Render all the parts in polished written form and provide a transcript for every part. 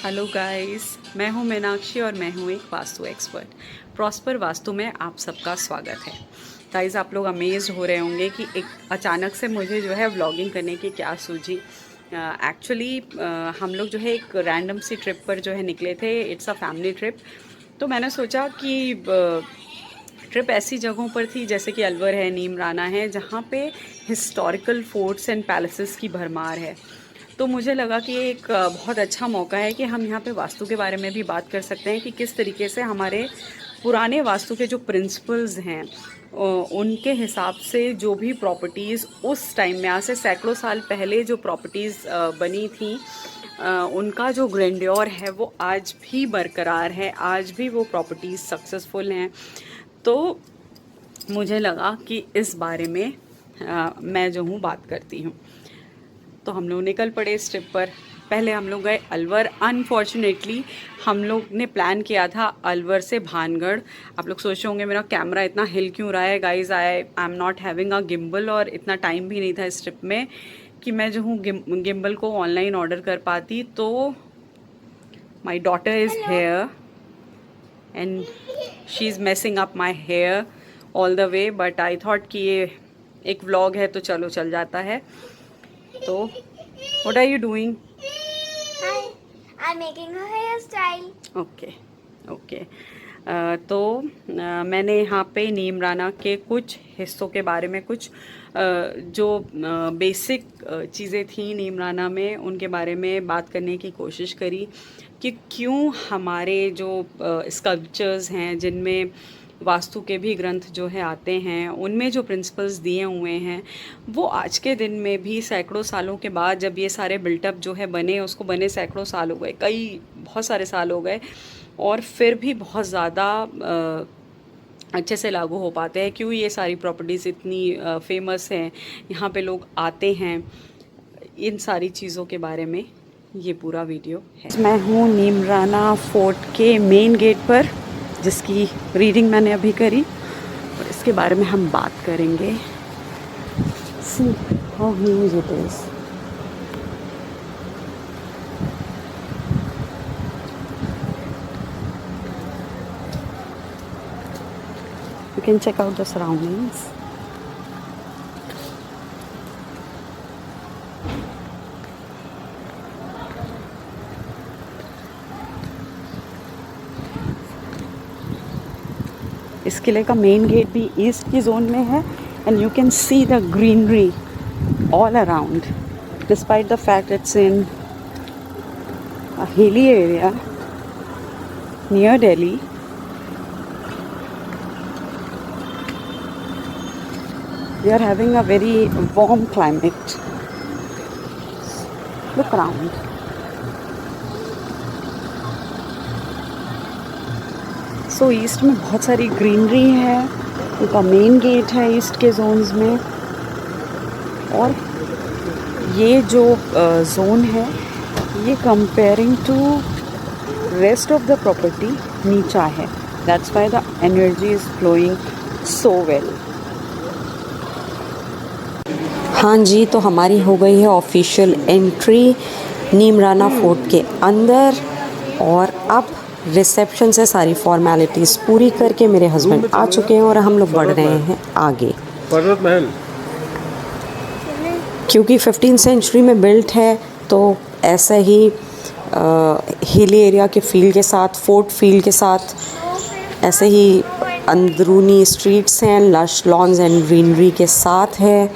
Hello guys, मैं हूं मीनाक्षी और मैं हूं एक वास्तु एक्सपर्ट। प्रॉस्पर वास्तु में आप सबका स्वागत है। गाइस, आप लोग अमेज्ड हो रहे होंगे कि एक अचानक से मुझे जो है व्लॉगिंग करने की क्या सूझी। एक्चुअली हम लोग जो है एक रैंडम सी ट्रिप पर जो है निकले थे। It's a family trip. तो मैंने सोचा कि ट्रिप ऐसी जगहों पर थी जैसे कि अलवर है, नीमराना है, जहाँ पे हिस्टोरिकल फोर्ट्स एंड पैलेसेस की भरमार है। तो मुझे लगा कि एक बहुत अच्छा मौका है कि हम यहाँ पे वास्तु के बारे में भी बात कर सकते हैं कि किस तरीके से हमारे पुराने वास्तु के जो प्रिंसिपल्स हैं उनके हिसाब से जो भी प्रॉपर्टीज़ उस टाइम में, आज से सैकड़ों साल पहले जो प्रॉपर्टीज़ बनी थी, उनका जो ग्रैंड्योर है वो आज भी बरकरार है, आज भी वो प्रॉपर्टीज़ सक्सेसफुल हैं। तो मुझे लगा कि इस बारे में मैं जो हूँ बात करती हूँ। तो हम लोग निकल पड़े इस ट्रिप पर। पहले हम लोग गए अलवर। अनफॉर्चुनेटली हम लोग ने प्लान किया था अलवर से भानगढ़। आप लोग सोच रहे होंगे मेरा कैमरा इतना हिल क्यों रहा है। Guys, I am not having a gimbal और इतना टाइम भी नहीं था इस ट्रिप में कि मैं जो हूँ गिम्बल को ऑनलाइन ऑर्डर कर पाती। तो my daughter is here and she is messing up my hair all the way, but I thought कि ये एक व्लॉग है तो चलो चल जाता है। तो what are you doing? Hi, I'm making a hairstyle. Okay okay. तो मैंने यहाँ पे नीमराना के कुछ हिस्सों के बारे में, कुछ जो बेसिक चीज़ें थी नीमराना में, उनके बारे में बात करने की कोशिश करी कि क्यों हमारे जो स्कल्पचर्स हैं जिनमें वास्तु के भी ग्रंथ जो है आते हैं, उनमें जो प्रिंसिपल्स दिए हुए हैं वो आज के दिन में भी सैकड़ों सालों के बाद, जब ये सारे बिल्टअप जो है बने, उसको बने सैकड़ों साल हो गए, बहुत सारे साल हो गए, और फिर भी बहुत ज़्यादा अच्छे से लागू हो पाते हैं। क्यों ये सारी प्रॉपर्टीज़ इतनी फेमस हैं, यहाँ पे लोग आते हैं, इन सारी चीज़ों के बारे में ये पूरा वीडियो है। मैं हूँ नीमराना फोर्ट के मेन गेट पर, जिसकी रीडिंग मैंने अभी करी, और इसके बारे में हम बात करेंगे। See how huge it is. You can check out the surroundings. इस किले का मेन गेट भी ईस्ट की जोन में है and you can see the greenery all around, despite the fact it's in a hilly area near Delhi. We are having a very warm climate. Look around. So east में बहुत सारी greenery है, उनका main gate है east के zones में, और ये जो जोन है ये comparing to rest of the property नीचा है। That's why the energy is flowing so well. हाँ जी, तो हमारी हो गई है ऑफिशियल एंट्री नीमराना फोर्ट के अंदर, और अब रिसेप्शन से सारी फॉर्मेलिटीज़ पूरी करके मेरे हस्बैंड आ चुके हैं और हम लोग बढ़ रहे हैं आगे। पर्वत महल क्योंकि 15th सेंचुरी में बिल्ट है, तो ऐसा ही हिली एरिया के फील के साथ, फोर्ट फील के साथ, ऐसे ही अंदरूनी स्ट्रीट्स हैं, लश लॉन्स एंड ग्रीनरी के साथ है,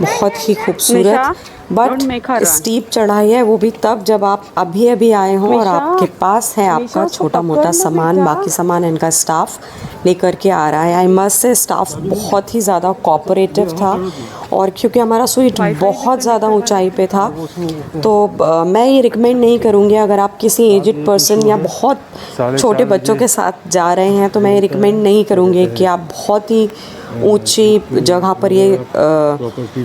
बहुत ही खूबसूरत। बट स्टीप चढ़ाई है, वो भी तब जब आप अभी अभी आए हों और आपके पास है आपका छोटा मोटा सामान, बाकी सामान इनका स्टाफ लेकर के आ रहा है। आई मस्ट से स्टाफ बहुत ही ज़्यादा कोऑपरेटिव था, और क्योंकि हमारा स्वीट बहुत ज़्यादा ऊंचाई पे था, तो मैं ये रिकमेंड नहीं करूँगी अगर आप किसी एजिड पर्सन या बहुत छोटे बच्चों के साथ जा रहे हैं, तो मैं ये रिकमेंड नहीं करूँगी कि आप बहुत ही ऊंची जगह पर ये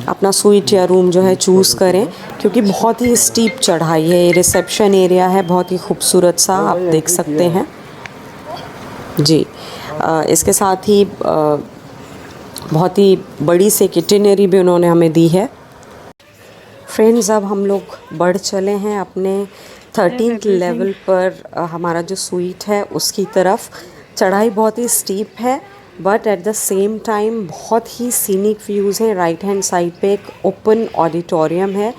अपना स्वीट या रूम जो है चूज़ करें, क्योंकि बहुत ही स्टीप चढ़ाई है। रिसेप्शन एरिया है बहुत ही खूबसूरत सा, आप देख सकते हैं जी। इसके साथ ही बहुत ही बड़ी सी किचनरी भी उन्होंने हमें दी है। फ्रेंड्स, अब हम लोग बढ़ चले हैं अपने 13th लेवल पर हमारा जो स्वीट है उसकी तरफ चढ़ाई बहुत ही स्टीप है, but at the same time बहुत ही सीनिक व्यूज़ हैं। राइट हैंड साइड पे एक ओपन ऑडिटोरियम है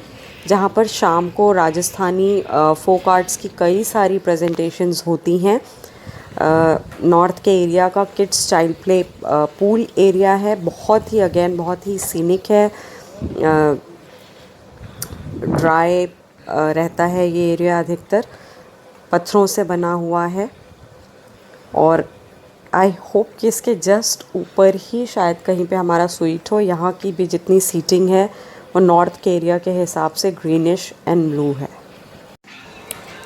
जहाँ पर शाम को राजस्थानी फोक आर्ट्स की कई सारी प्रेजेंटेशंस होती हैं। नॉर्थ के एरिया का kids child play pool area है, बहुत ही सीनिक है। ड्राई रहता है ये एरिया, अधिकतर पत्थरों से बना हुआ है। और आई होप कि इसके जस्ट ऊपर ही शायद कहीं पे हमारा स्वीट हो। यहाँ की भी जितनी सीटिंग है वो नॉर्थ के एरिया के हिसाब से ग्रीनिश एंड ब्लू है।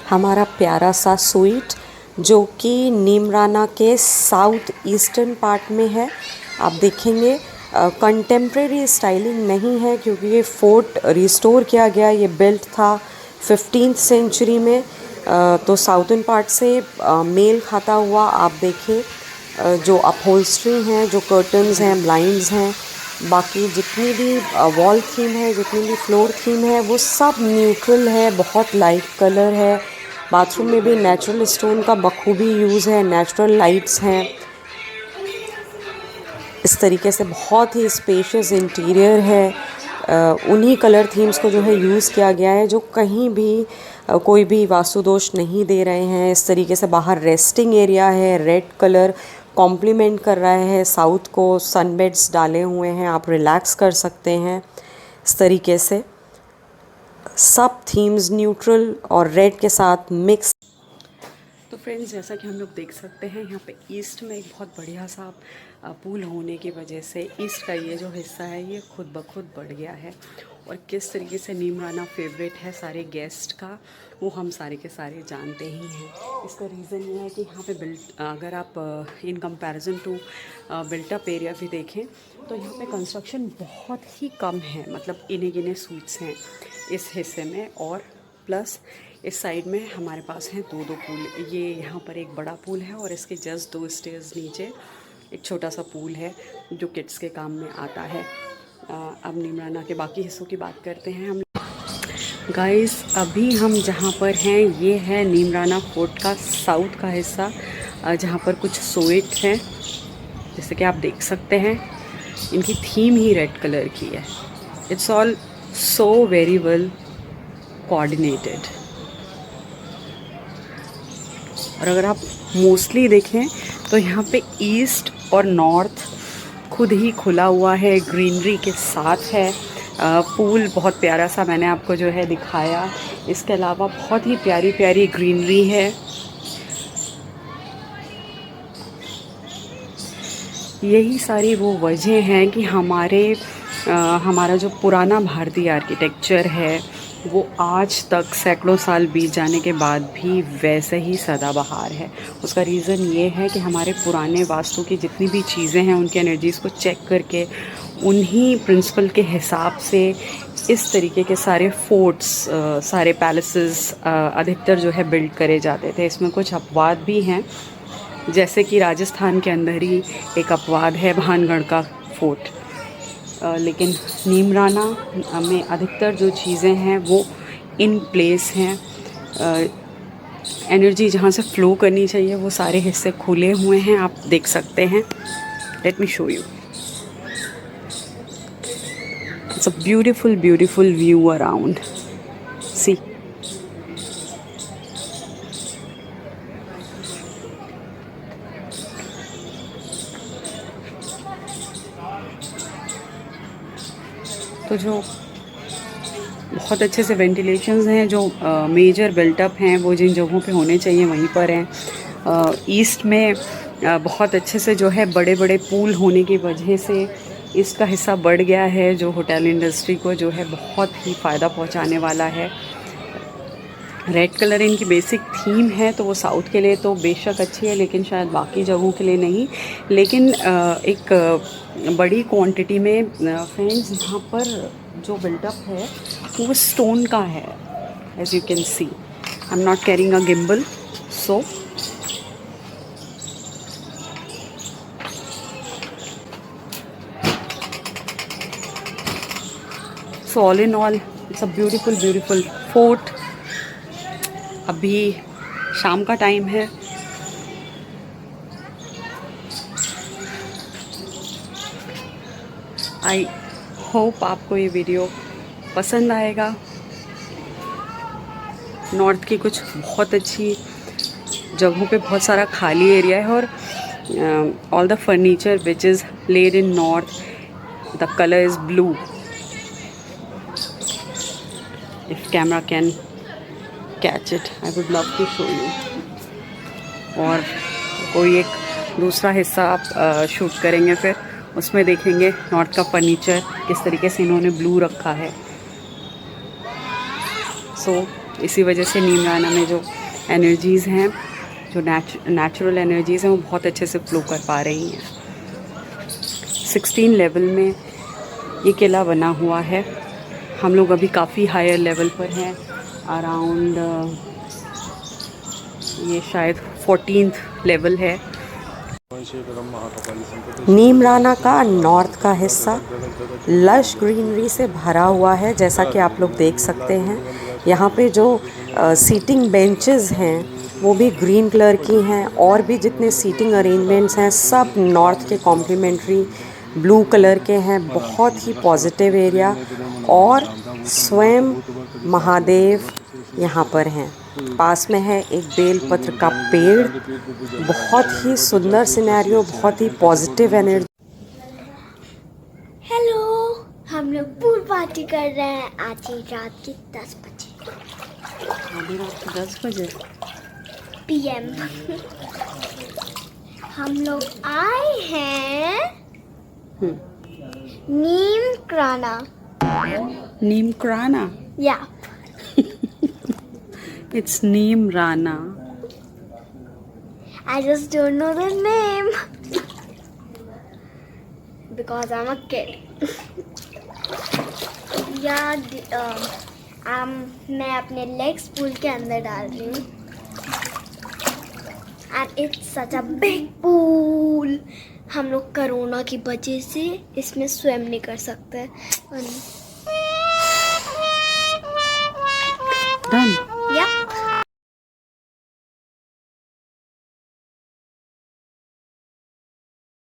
हमारा प्यारा सा स्वीट जो कि नीमराना के साउथ ईस्टर्न पार्ट में है। आप देखेंगे कंटेम्प्रेरी स्टाइलिंग नहीं है क्योंकि ये फोर्ट रिस्टोर किया गया, ये बिल्ट था 15th सेंचुरी में। तो साउथर्न पार्ट से मेल खाता हुआ आप देखिए जो अपहोल्स्ट्री हैं, जो कर्टन्स हैं, ब्लाइंड्स हैं, बाकी जितनी भी वॉल थीम है, जितनी भी फ्लोर थीम है वो सब न्यूट्रल है, बहुत लाइट कलर है। बाथरूम में भी नेचुरल स्टोन का बखूबी यूज़ है, नेचुरल लाइट्स हैं। इस तरीके से बहुत ही स्पेशियस इंटीरियर है। उन्हीं कलर थीम्स को जो है यूज़ किया गया है जो कहीं भी कोई भी वास्तु दोष नहीं दे रहे हैं। इस तरीके से बाहर रेस्टिंग एरिया है, रेड कलर कॉम्प्लीमेंट कर रहा है साउथ को। सनबेड्स डाले हुए हैं, आप रिलैक्स कर सकते हैं। इस तरीके से सब थीम्स न्यूट्रल और रेड के साथ मिक्स। तो फ्रेंड्स, जैसा कि हम लोग देख सकते हैं यहाँ पे ईस्ट में एक बहुत बढ़िया सा पूल होने की वजह से ईस्ट का ये जो हिस्सा है ये खुद ब खुद बढ़ गया है। और किस तरीके से नीमराना फेवरेट है सारे गेस्ट का वो हम सारे के सारे जानते ही हैं। इसका रीज़न ये है कि यहाँ पे अगर आप in comparison to built up area भी देखें तो यहाँ पे कंस्ट्रक्शन बहुत ही कम है, मतलब इन्हीं गिने स्वीट्स हैं इस हिस्से में। और प्लस इस साइड में हमारे पास हैं दो पूल। ये यहाँ पर एक बड़ा पूल है और इसके जस्ट 2 स्टेयर्स नीचे एक छोटा सा पूल है जो किड्स के काम में आता है। अब नीमराना के बाकी हिस्सों की बात करते हैं हम गाइस। अभी हम जहाँ पर हैं ये है नीमराना फोर्ट का साउथ का हिस्सा, जहाँ पर कुछ स्वीट हैं जैसे कि आप देख सकते हैं। इनकी थीम ही रेड कलर की है। It's all so very well coordinated. और अगर आप मोस्टली देखें तो यहाँ पे ईस्ट और नॉर्थ खुद ही खुला हुआ है, ग्रीनरी के साथ है। पूल बहुत प्यारा सा मैंने आपको जो है दिखाया। इसके अलावा बहुत ही प्यारी प्यारी ग्रीनरी है। यही सारी वो वजह हैं कि हमारा जो पुराना भारतीय आर्किटेक्चर है वो आज तक सैकड़ों साल बीत जाने के बाद भी वैसे ही सदाबहार है। उसका रीज़न ये है कि हमारे पुराने वास्तु की जितनी भी चीज़ें हैं उनकी एनर्जीज़ को चेक करके उन्हीं प्रिंसिपल के हिसाब से इस तरीके के सारे फोर्ट्स, सारे पैलेसेस अधिकतर जो है बिल्ड करे जाते थे। इसमें कुछ अपवाद भी हैं, जैसे कि राजस्थान के अंदर ही एक अपवाद है भानगढ़ का फोर्ट। लेकिन नीमराना में अधिकतर जो चीज़ें हैं वो इन प्लेस हैं। एनर्जी जहाँ से फ़्लो करनी चाहिए वो सारे हिस्से खुले हुए हैं, आप देख सकते हैं। Let me show you. It's a beautiful beautiful view around. See, तो जो बहुत अच्छे से वेंटिलेशंस हैं, जो मेजर बिल्टअप हैं वो जिन जगहों पे होने चाहिए वहीं पर हैं। ईस्ट में बहुत अच्छे से जो है बड़े बड़े पूल होने की वजह से ईस्ट का हिस्सा बढ़ गया है, जो होटल इंडस्ट्री को जो है बहुत ही फ़ायदा पहुंचाने वाला है। रेड कलर इनकी बेसिक थीम है तो वो साउथ के लिए तो बेशक अच्छी है, लेकिन शायद बाकी जगहों के लिए नहीं। लेकिन एक बड़ी क्वांटिटी में फ्रेंड्स यहाँ पर जो बिल्टअप है वो स्टोन का है, as you can see. I am not carrying a gimbal, so all in all it's a beautiful beautiful fort. अभी शाम का टाइम है। आई होप आपको ये वीडियो पसंद आएगा। नॉर्थ की कुछ बहुत अच्छी जगहों पे बहुत सारा खाली एरिया है और all the furniture which is laid in north, the colour is blue. If camera can catch it I would love to show you. और कोई एक दूसरा हिस्सा आप शूट करेंगे, फिर उसमें देखेंगे नॉर्थ का फर्नीचर किस तरीके से इन्होंने ब्लू रखा है। सो इसी वजह से नीमराना में जो एनर्जीज़ हैं, जो नेचुरल एनर्जीज़ हैं, वो बहुत अच्छे से फ्लो कर पा रही हैं। 16 लेवल में ये किला बना हुआ है। हम लोग अभी काफ़ी हायर लेवल पर हैं, अराउंड ये शायद 14th लेवल है। नीमराना का नॉर्थ का हिस्सा लश ग्रीनरी से भरा हुआ है, जैसा कि आप लोग देख सकते हैं। यहाँ पे जो सीटिंग बेंचेस हैं वो भी ग्रीन कलर की हैं, और भी जितने सीटिंग अरेंजमेंट्स हैं सब नॉर्थ के कॉम्प्लीमेंट्री ब्लू कलर के हैं। बहुत ही पॉजिटिव एरिया, और स्वयं महादेव यहाँ पर हैं। पास में है एक बेलपत्र का पेड़। बहुत ही सुंदर सिनेरियो, बहुत ही पॉजिटिव एनर्जी। हेलो, हम लोग पूल पार्टी कर रहे हैं आज ही रात के 10 बजे अभी रात के 10 बजे PM। हम लोग आए हैं नीमराना। नीमराना, या it's Neemrana. I just don't know the name because I'm a kid. मैं अपने लेग्स पूल के अंदर डाल रही हूँ। And it's such a big pool. हम लोग कोरोना की वजह से इसमें स्विम नहीं कर सकते। Done.